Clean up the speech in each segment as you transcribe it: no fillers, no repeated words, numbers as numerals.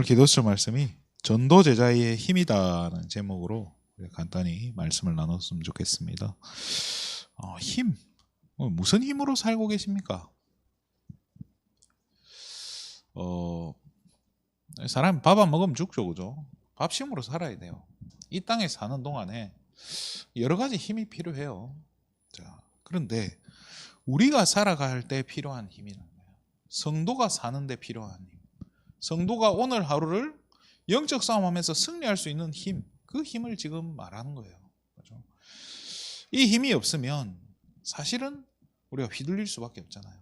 기도수 말씀이 전도 제자의 힘이다라는 제목으로 간단히 말씀을 나눴으면 좋겠습니다. 힘, 무슨 힘으로 살고 계십니까? 사람이 밥 안 먹으면 죽죠, 그죠? 밥심으로 살아야 돼요. 이 땅에 사는 동안에 여러 가지 힘이 필요해요. 자, 그런데 우리가 살아갈 때 필요한 힘이라는 거예요. 성도가 사는데 필요한 힘. 성도가 오늘 하루를 영적 싸움하면서 승리할 수 있는 힘, 그 힘을 지금 말하는 거예요. 그렇죠? 이 힘이 없으면 사실은 우리가 휘둘릴 수밖에 없잖아요.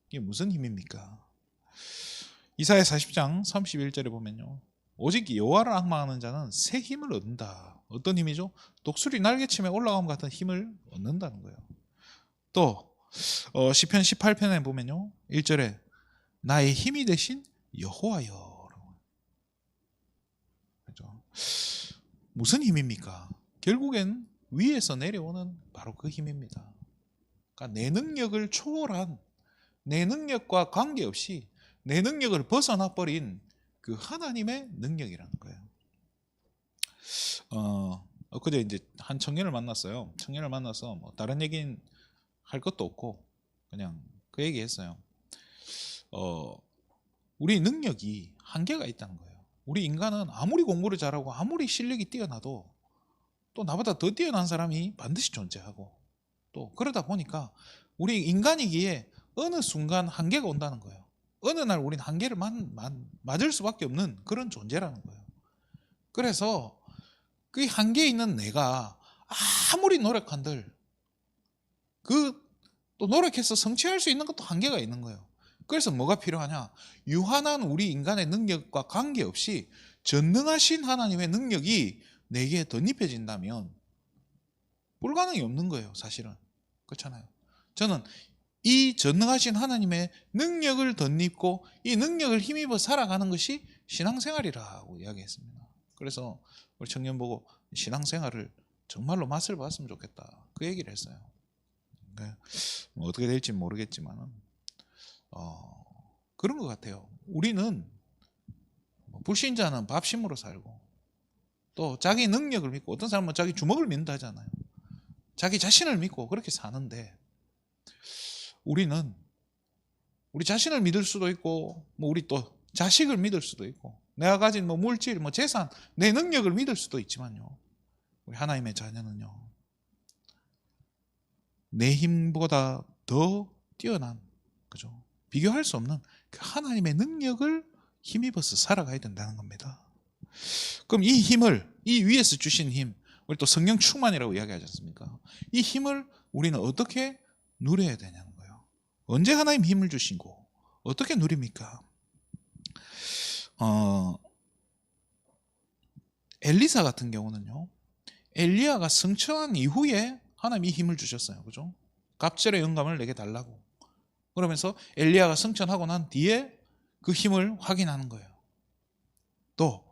이게 무슨 힘입니까? 이사야 40장 31절에 보면요, 오직 여호와를 앙망하는 자는 새 힘을 얻는다. 어떤 힘이죠? 독수리 날개침에 올라감 같은 힘을 얻는다는 거예요. 또 시편 18편에 보면요, 1절에 나의 힘이 되신 여호와여. 그렇죠? 무슨 힘입니까? 결국엔 위에서 내려오는 바로 그 힘입니다. 그러니까 내 능력을 초월한, 내 능력과 관계없이 내 능력을 벗어나 버린 그 하나님의 능력이라는 거예요. 엊그제 이제 한 청년을 만났어요. 청년을 만나서 뭐 다른 얘기는 할 것도 없고 그냥 그 얘기했어요. 우리 능력이 한계가 있다는 거예요. 우리 인간은 아무리 공부를 잘하고 아무리 실력이 뛰어나도 또 나보다 더 뛰어난 사람이 반드시 존재하고, 또 그러다 보니까 우리 인간이기에 어느 순간 한계가 온다는 거예요. 어느 날 우리는 한계를 맞을 수밖에 없는 그런 존재라는 거예요. 그래서 그 한계에 있는 내가 아무리 노력한들 또 노력해서 성취할 수 있는 것도 한계가 있는 거예요. 그래서 뭐가 필요하냐? 유한한 우리 인간의 능력과 관계없이 전능하신 하나님의 능력이 내게 덧입혀진다면 불가능이 없는 거예요, 사실은. 그렇잖아요. 저는 이 전능하신 하나님의 능력을 덧입고 이 능력을 힘입어 살아가는 것이 신앙생활이라고 이야기했습니다. 그래서 우리 청년 보고 신앙생활을 정말로 맛을 봤으면 좋겠다, 그 얘기를 했어요. 뭐 어떻게 될지 모르겠지만 그런 것 같아요. 우리는 불신자는 밥심으로 살고, 또 자기 능력을 믿고, 어떤 사람은 자기 주먹을 믿는다 하잖아요. 자기 자신을 믿고 그렇게 사는데, 우리는 우리 자신을 믿을 수도 있고, 뭐 우리 또 자식을 믿을 수도 있고, 내가 가진 뭐 물질, 뭐 재산, 내 능력을 믿을 수도 있지만요, 우리 하나님의 자녀는요, 내 힘보다 더 뛰어난, 그죠? 비교할 수 없는 그 하나님의 능력을 힘입어서 살아가야 된다는 겁니다. 그럼 이 힘을, 이 위에서 주신 힘, 우리 또 성령 충만이라고 이야기하지 않습니까? 이 힘을 우리는 어떻게 누려야 되냐는 거예요. 언제 하나님 힘을 주시고 어떻게 누립니까? 엘리사 같은 경우는요, 엘리야가 승천한 이후에 하나님이 힘을 주셨어요. 그죠? 갑절의 영감을 내게 달라고. 그러면서 엘리야가 승천하고 난 뒤에 그 힘을 확인하는 거예요. 또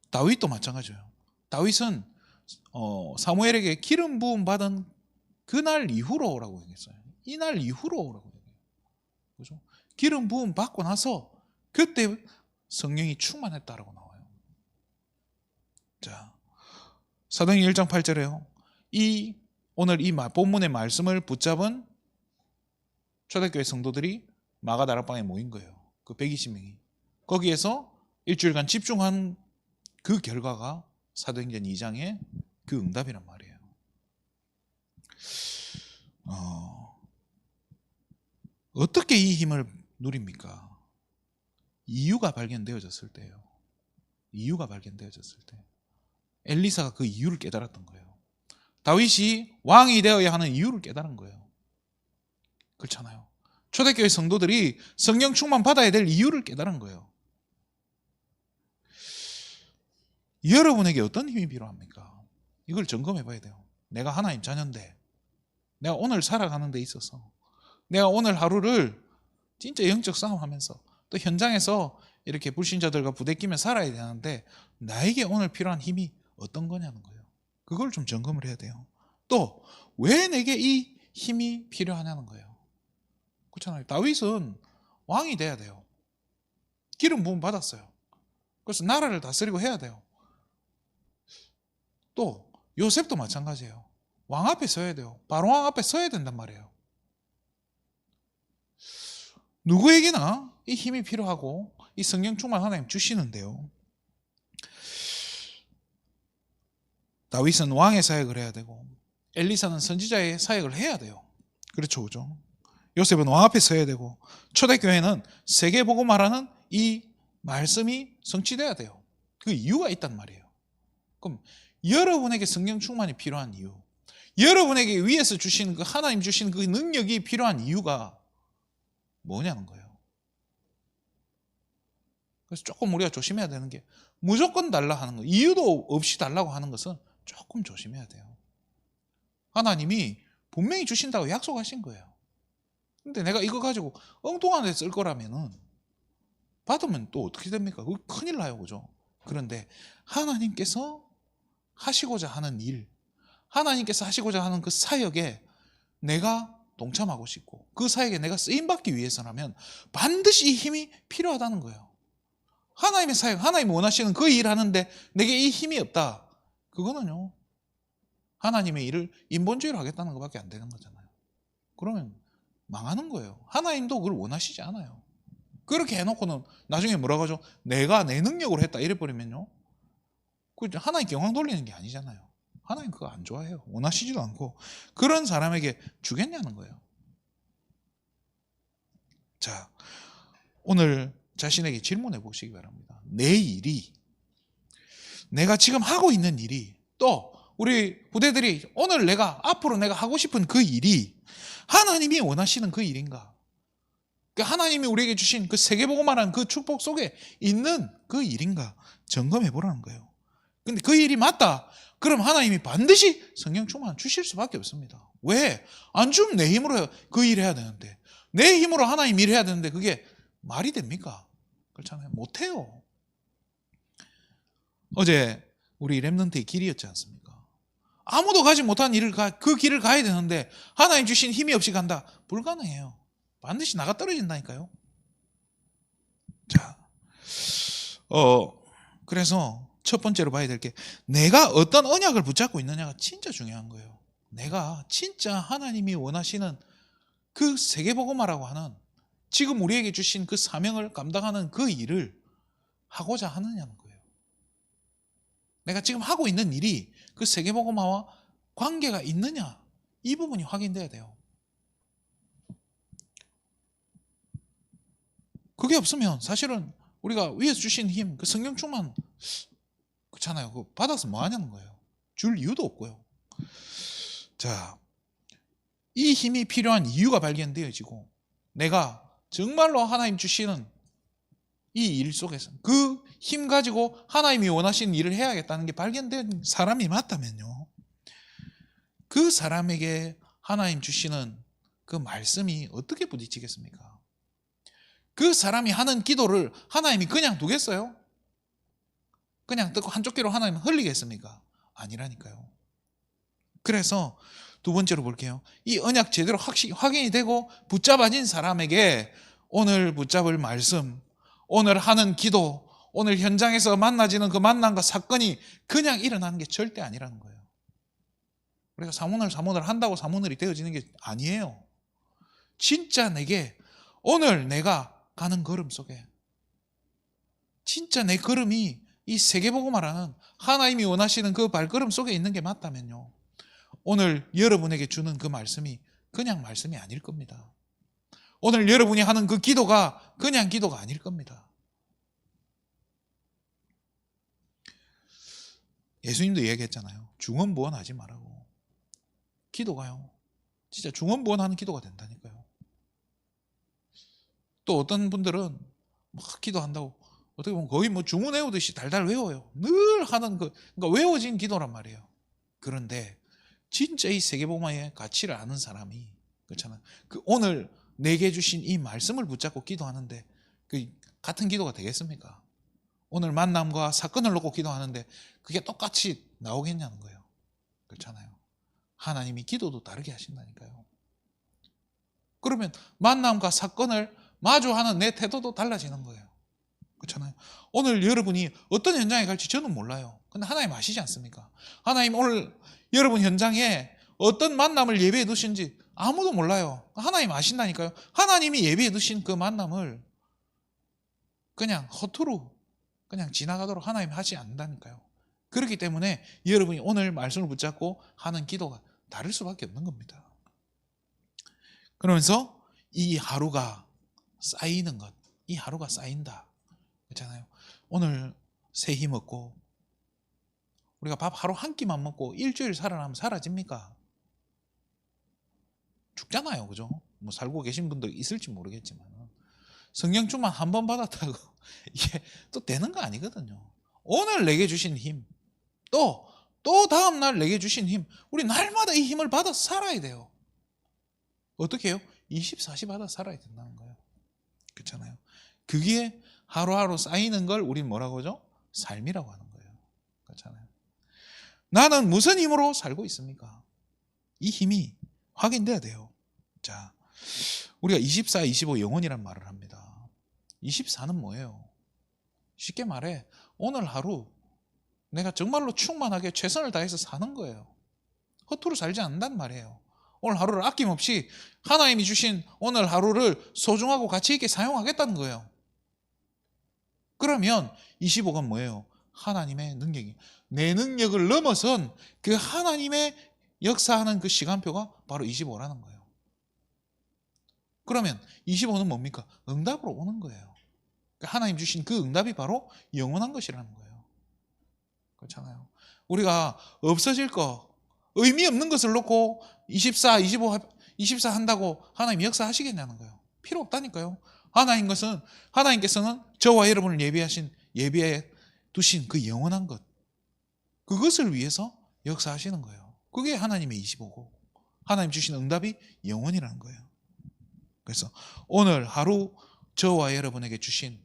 다윗도 마찬가지예요. 다윗은 사무엘에게 기름 부음 받은 그날 이후로 오라고 얘기했어요. 이날 이후로 오라고 얘기해요. 그죠? 기름 부음 받고 나서 그때 성령이 충만했다라고 나와요. 자, 사도행전 1장 8절에요. 오늘 이 본문의 말씀을 붙잡은 초대교회 성도들이 마가 다락방에 모인 거예요. 그 120명이. 거기에서 일주일간 집중한 그 결과가 사도행전 2장의 그 응답이란 말이에요. 어떻게 이 힘을 누립니까? 이유가 발견되어졌을 때예요. 이유가 발견되어졌을 때. 엘리사가 그 이유를 깨달았던 거예요. 다윗이 왕이 되어야 하는 이유를 깨달은 거예요. 그렇잖아요. 초대교회 성도들이 성령 충만 받아야 될 이유를 깨달은 거예요. 여러분에게 어떤 힘이 필요합니까? 이걸 점검해 봐야 돼요. 내가 하나님 자녀인데, 내가 오늘 살아가는 데 있어서, 내가 오늘 하루를 진짜 영적 싸움하면서 또 현장에서 이렇게 불신자들과 부대끼며 살아야 되는데, 나에게 오늘 필요한 힘이 어떤 거냐는 거예요. 그걸 좀 점검을 해야 돼요. 또 왜 내게 이 힘이 필요하냐는 거예요. 그렇잖아요. 다윗은 왕이 돼야 돼요. 기름 부음 받았어요. 그래서 나라를 다스리고 해야 돼요. 또 요셉도 마찬가지예요. 왕 앞에 서야 돼요. 바로왕 앞에 서야 된단 말이에요. 누구에게나 이 힘이 필요하고 이 성령 충만 하나님 주시는데요. 다윗은 왕의 사역을 해야 되고 엘리사는 선지자의 사역을 해야 돼요. 그렇죠, 그죠? 요셉은 왕 앞에 서야 되고 초대교회는 세계보고 말하는 이 말씀이 성취돼야 돼요. 그 이유가 있단 말이에요. 그럼 여러분에게 성령 충만이 필요한 이유, 여러분에게 위에서 주신 그 하나님 주신 그 능력이 필요한 이유가 뭐냐는 거예요. 그래서 조금 우리가 조심해야 되는 게 무조건 달라 하는 거, 이유도 없이 달라고 하는 것은 조금 조심해야 돼요. 하나님이 분명히 주신다고 약속하신 거예요. 근데 내가 이거 가지고 엉뚱한 데 쓸 거라면은 받으면 또 어떻게 됩니까? 그거 큰일 나요, 그죠? 그런데 하나님께서 하시고자 하는 일, 하나님께서 하시고자 하는 그 사역에 내가 동참하고 싶고 그 사역에 내가 쓰임받기 위해서라면 반드시 이 힘이 필요하다는 거예요. 하나님의 사역, 하나님이 원하시는 그 일 하는데 내게 이 힘이 없다. 그거는요, 하나님의 일을 인본주의로 하겠다는 것밖에 안 되는 거잖아요. 그러면 망하는 거예요. 하나님도 그걸 원하시지 않아요. 그렇게 해놓고는 나중에 뭐라고 하죠? 내가 내 능력으로 했다 이래버리면요, 하나님께 영광 돌리는 게 아니잖아요. 하나님 그거 안 좋아해요. 원하시지도 않고. 그런 사람에게 주겠냐는 거예요. 자, 오늘 자신에게 질문해 보시기 바랍니다. 내 일이, 내가 지금 하고 있는 일이, 또 우리 부대들이 오늘 내가 앞으로 내가 하고 싶은 그 일이 하나님이 원하시는 그 일인가? 하나님이 우리에게 주신 그 세계복음화라는 그 축복 속에 있는 그 일인가 점검해 보라는 거예요. 근데 그 일이 맞다, 그럼 하나님이 반드시 성령 충만 주실 수밖에 없습니다. 왜? 안 주면 내 힘으로 그 일 해야 되는데, 내 힘으로 하나님 일 해야 되는데 그게 말이 됩니까? 그렇잖아요. 못해요. 어제 우리 렘넌트의 길이었지 않습니까? 아무도 가지 못한 일을 그 길을 가야 되는데 하나님 주신 힘이 없이 간다? 불가능해요. 반드시 나가 떨어진다니까요. 자, 그래서 첫 번째로 봐야 될 게, 내가 어떤 언약을 붙잡고 있느냐가 진짜 중요한 거예요. 내가 진짜 하나님이 원하시는 그 세계복음화라고 하는 지금 우리에게 주신 그 사명을 감당하는 그 일을 하고자 하느냐는 거예요. 내가 지금 하고 있는 일이 그 세계복음화와 관계가 있느냐, 이 부분이 확인돼야 돼요. 그게 없으면 사실은 우리가 위에서 주신 힘, 그 성령 충만, 그렇잖아요. 그거 받아서 뭐 하냐는 거예요. 줄 이유도 없고요. 자, 이 힘이 필요한 이유가 발견되어지고 내가 정말로 하나님 주시는 이 일 속에서 그 힘 가지고 하나님이 원하시는 일을 해야겠다는 게 발견된 사람이 맞다면요, 그 사람에게 하나님 주시는 그 말씀이 어떻게 부딪히겠습니까? 그 사람이 하는 기도를 하나님이 그냥 두겠어요? 그냥 듣고 한쪽 귀로 하나님 흘리겠습니까? 아니라니까요. 그래서 두 번째로 볼게요. 이 언약 제대로 확인이 되고 붙잡아진 사람에게 오늘 붙잡을 말씀, 오늘 하는 기도, 오늘 현장에서 만나지는 그 만남과 사건이 그냥 일어나는 게 절대 아니라는 거예요. 우리가 사문을 한다고 사문을이 되어지는 게 아니에요. 진짜 내게 오늘 내가 가는 걸음 속에 진짜 내 걸음이 이 세계복음화라는 하나님이 원하시는 그 발걸음 속에 있는 게 맞다면요, 오늘 여러분에게 주는 그 말씀이 그냥 말씀이 아닐 겁니다. 오늘 여러분이 하는 그 기도가 그냥 기도가 아닐 겁니다. 예수님도 얘기했잖아요. 중언부언하지 말라고. 기도가요, 진짜 중언부언하는 기도가 된다니까요. 또 어떤 분들은 막 기도한다고 어떻게 보면 거의 뭐 주문 외우듯이 달달 외워요. 늘 하는 그러니까 외워진 기도란 말이에요. 그런데 진짜 이 세계복음화의 가치를 아는 사람이, 그렇잖아요. 그 오늘 내게 주신 이 말씀을 붙잡고 기도하는데 그 같은 기도가 되겠습니까? 오늘 만남과 사건을 놓고 기도하는데 그게 똑같이 나오겠냐는 거예요. 그렇잖아요. 하나님이 기도도 다르게 하신다니까요. 그러면 만남과 사건을 마주하는 내 태도도 달라지는 거예요. 그렇잖아요. 오늘 여러분이 어떤 현장에 갈지 저는 몰라요. 근데 하나님 아시지 않습니까? 하나님 오늘 여러분 현장에 어떤 만남을 예배해 두신지 아무도 몰라요. 하나님 아신다니까요. 하나님이 예배해 두신 그 만남을 그냥 허투루 그냥 지나가도록 하나님 하지 않는다니까요. 그렇기 때문에 여러분이 오늘 말씀을 붙잡고 하는 기도가 다를 수밖에 없는 겁니다. 그러면서 이 하루가 쌓이는 것, 이 하루가 쌓인다. 그렇잖아요. 오늘 새 힘 얻고 우리가 밥 하루 한 끼만 먹고 일주일 살아나면 사라집니까? 죽잖아요. 그죠? 뭐 살고 계신 분도 있을지 모르겠지만 성령 충만 한 번 받았다고 이게 또 되는 거 아니거든요. 오늘 내게 주신 힘, 또 다음날 내게 주신 힘, 우리 날마다 이 힘을 받아서 살아야 돼요. 어떻게 해요? 24시 받아 살아야 된다는 거예요. 그렇잖아요. 그게 하루하루 쌓이는 걸 우린 뭐라고 하죠? 삶이라고 하는 거예요. 그렇잖아요. 나는 무슨 힘으로 살고 있습니까? 이 힘이 확인돼야 돼요. 자, 우리가 24, 25 영혼이란 말을 합니다. 24는 뭐예요? 쉽게 말해 오늘 하루 내가 정말로 충만하게 최선을 다해서 사는 거예요. 허투루 살지 않는단 말이에요. 오늘 하루를 아낌없이 하나님이 주신 오늘 하루를 소중하고 가치 있게 사용하겠다는 거예요. 그러면 25가 뭐예요? 하나님의 능력이 내 능력을 넘어선 그 하나님의 역사하는 그 시간표가 바로 25라는 거예요. 그러면 25는 뭡니까? 응답으로 오는 거예요. 하나님 주신 그 응답이 바로 영원한 것이라는 거예요. 그렇잖아요. 우리가 없어질 거, 의미 없는 것을 놓고 24, 25, 24 한다고 하나님 역사하시겠냐는 거예요. 필요 없다니까요. 하나님께서는 저와 여러분을 예비해 두신 그 영원한 것, 그것을 위해서 역사하시는 거예요. 그게 하나님의 25고 하나님 주신 응답이 영원이라는 거예요. 그래서 오늘 하루 저와 여러분에게 주신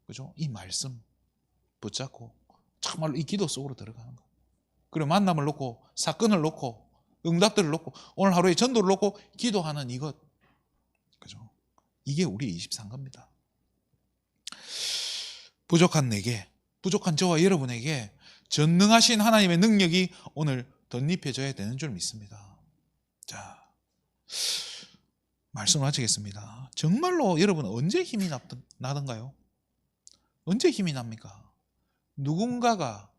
그죠? 이 말씀 붙잡고 정말로 이 기도 속으로 들어가는 거. 그리고 만남을 놓고 사건을 놓고 응답들을 놓고 오늘 하루의 전도를 놓고 기도하는 이것. 그죠? 이게 우리 24인 겁니다. 부족한 내게, 부족한 저와 여러분에게 전능하신 하나님의 능력이 오늘 덧입혀져야 되는 줄 믿습니다. 자, 말씀을 마치겠습니다. 정말로 여러분 언제 힘이 나던가요? 언제 힘이 납니까? 누군가가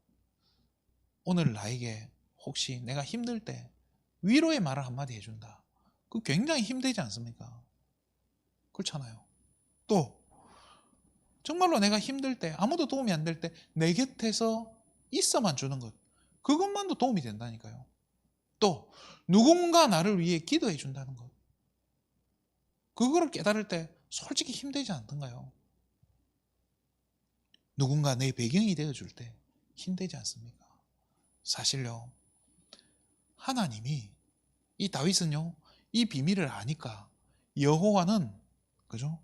오늘 나에게 혹시 내가 힘들 때 위로의 말을 한마디 해준다. 그 굉장히 힘들지 않습니까? 그렇잖아요. 또 정말로 내가 힘들 때 아무도 도움이 안 될 때 내 곁에서 있어만 주는 것, 그것만도 도움이 된다니까요. 또 누군가 나를 위해 기도해 준다는 것, 그거를 깨달을 때 솔직히 힘들지 않던가요? 누군가 내 배경이 되어줄 때 힘들지 않습니까? 사실요, 하나님이 이 다윗은요 이 비밀을 아니까 여호와는 그죠?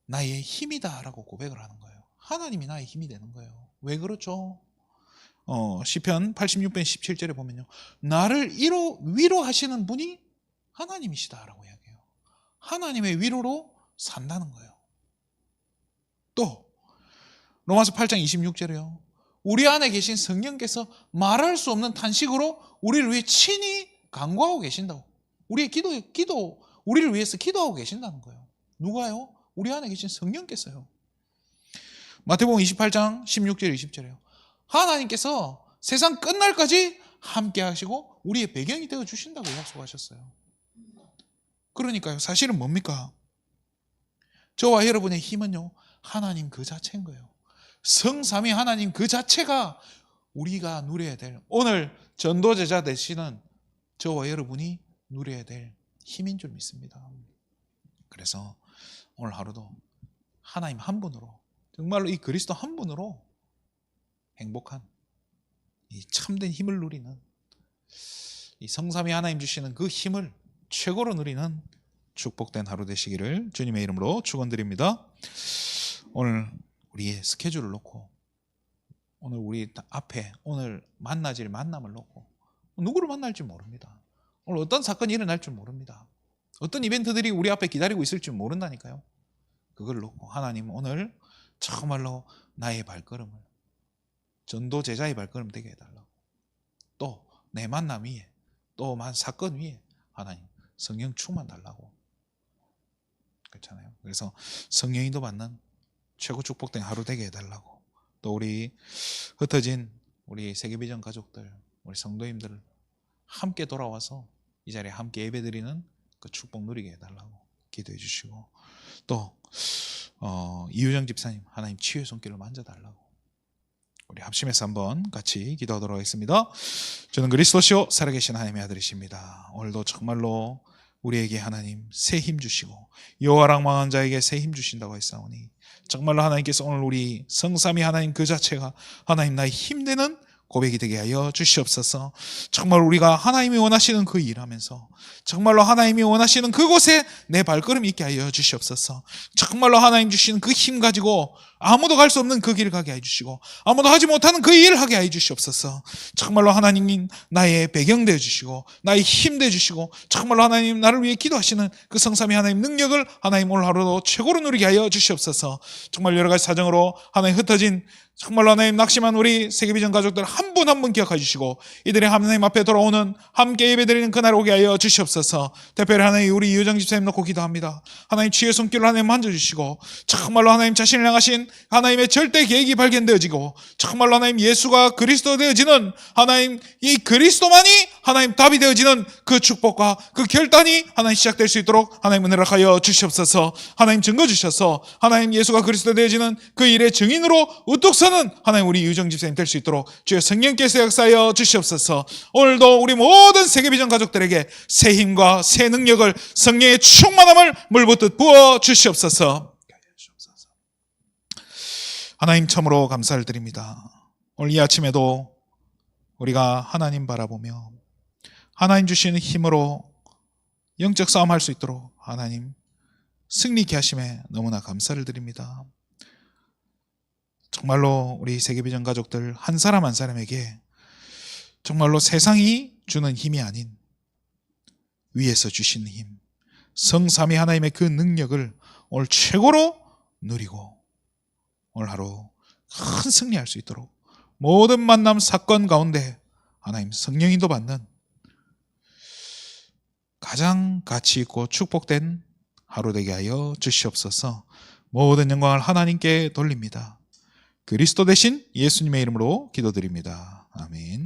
나의 힘이다라고 고백을 하는 거예요. 하나님이 나의 힘이 되는 거예요. 왜 그렇죠? 시편 86편 17절에 보면요, 나를 위로하시는 분이 하나님이시다라고 이야기해요. 하나님의 위로로 산다는 거예요. 또 로마서 8장 26절에요, 우리 안에 계신 성령께서 말할 수 없는 탄식으로 우리를 위해 친히 간구하고 계신다고. 우리를 위해서 기도하고 계신다는 거예요. 누가요? 우리 안에 계신 성령께서요. 마태복음 28장 16절 20절에요. 하나님께서 세상 끝날까지 함께 하시고 우리의 배경이 되어 주신다고 약속하셨어요. 그러니까요, 사실은 뭡니까? 저와 여러분의 힘은요, 하나님 그 자체인 거예요. 성삼위 하나님 그 자체가 우리가 누려야 될, 오늘 전도제자 되시는 저와 여러분이 누려야 될 힘인 줄 믿습니다. 그래서 오늘 하루도 하나님 한 분으로, 정말로 이 그리스도 한 분으로 행복한 이 참된 힘을 누리는, 이 성삼위 하나님 주시는 그 힘을 최고로 누리는 축복된 하루 되시기를 주님의 이름으로 축원드립니다. 오늘 우리의 스케줄을 놓고, 오늘 우리 앞에 오늘 만나질 만남을 놓고, 누구를 만날지 모릅니다. 오늘 어떤 사건이 일어날 줄 모릅니다. 어떤 이벤트들이 우리 앞에 기다리고 있을 줄 모른다니까요. 그걸 놓고 하나님 오늘 정말로 나의 발걸음을 전도 제자의 발걸음 되게 해달라고. 또 내 만남 위에 또 사건 위에 하나님 성령 충만 달라고. 그렇잖아요. 그래서 성령인도 받는 최고 축복된 하루 되게 해달라고. 또 우리 흩어진 우리 세계비전 가족들, 우리 성도님들 함께 돌아와서 이 자리에 함께 예배드리는 그 축복 누리게 해달라고 기도해 주시고, 또 이유정 집사님 하나님 치유의 손길을 만져달라고. 우리 합심해서 한번 같이 기도하도록 하겠습니다. 저는 그리스도시요 살아계신 하나님의 아들이십니다. 오늘도 정말로 우리에게 하나님 새 힘 주시고 여호와랑 망한 자에게 새 힘 주신다고 했사오니, 정말로 하나님께서 오늘 우리 성삼위 하나님 그 자체가 하나님 나의 힘되는 고백이 되게 하여 주시옵소서. 정말 우리가 하나님이 원하시는 그 일하면서 정말로 하나님이 원하시는 그곳에 내 발걸음이 있게 하여 주시옵소서. 정말로 하나님 주시는 그 힘 가지고 아무도 갈 수 없는 그 길을 가게 해주시고 아무도 하지 못하는 그 일을 하게 해주시옵소서. 정말로 하나님 나의 배경 되어주시고 나의 힘 되어주시고 정말로 하나님 나를 위해 기도하시는 그 성삼위 하나님 능력을 하나님 오늘 하루도 최고로 누리게 하여 주시옵소서. 정말 여러 가지 사정으로 하나님 흩어진 정말로 하나님 낙심한 우리 세계비전 가족들 한 분 한 분 기억해 주시고 이들의 하나님 앞에 돌아오는 함께 예배드리는 그날 오게 하여 주시옵소서. 특별히 하나님 우리 이유정 집사님 놓고 기도합니다. 하나님 치유의 손길로 하나님 만져주시고 정말로 하나님 자신을 향하신 하나님의 절대 계획이 발견되어지고 정말로 하나님 예수가 그리스도 되어지는 하나님 이 그리스도만이 하나님 답이 되어지는 그 축복과 그 결단이 하나님 시작될 수 있도록 하나님 은혜를 하여 주시옵소서. 하나님 증거 주셔서 하나님 예수가 그리스도 되어지는 그 일의 증인으로 우뚝 서는 하나님 우리 유정 집사님 될 수 있도록 주의 성령께서 역사하여 주시옵소서. 오늘도 우리 모든 세계비전 가족들에게 새 힘과 새 능력을 성령의 충만함을 물붓듯 부어 주시옵소서. 하나님 참으로 감사를 드립니다. 오늘 이 아침에도 우리가 하나님 바라보며 하나님 주시는 힘으로 영적 싸움할 수 있도록 하나님 승리케 하심에 너무나 감사를 드립니다. 정말로 우리 세계비전 가족들 한 사람 한 사람에게 정말로 세상이 주는 힘이 아닌 위에서 주시는 힘, 성삼위 하나님의 그 능력을 오늘 최고로 누리고 오늘 하루 큰 승리할 수 있도록 모든 만남 사건 가운데 하나님 성령인도 받는 가장 가치 있고 축복된 하루 되게 하여 주시옵소서. 모든 영광을 하나님께 돌립니다. 그리스도 대신 예수님의 이름으로 기도드립니다. 아멘.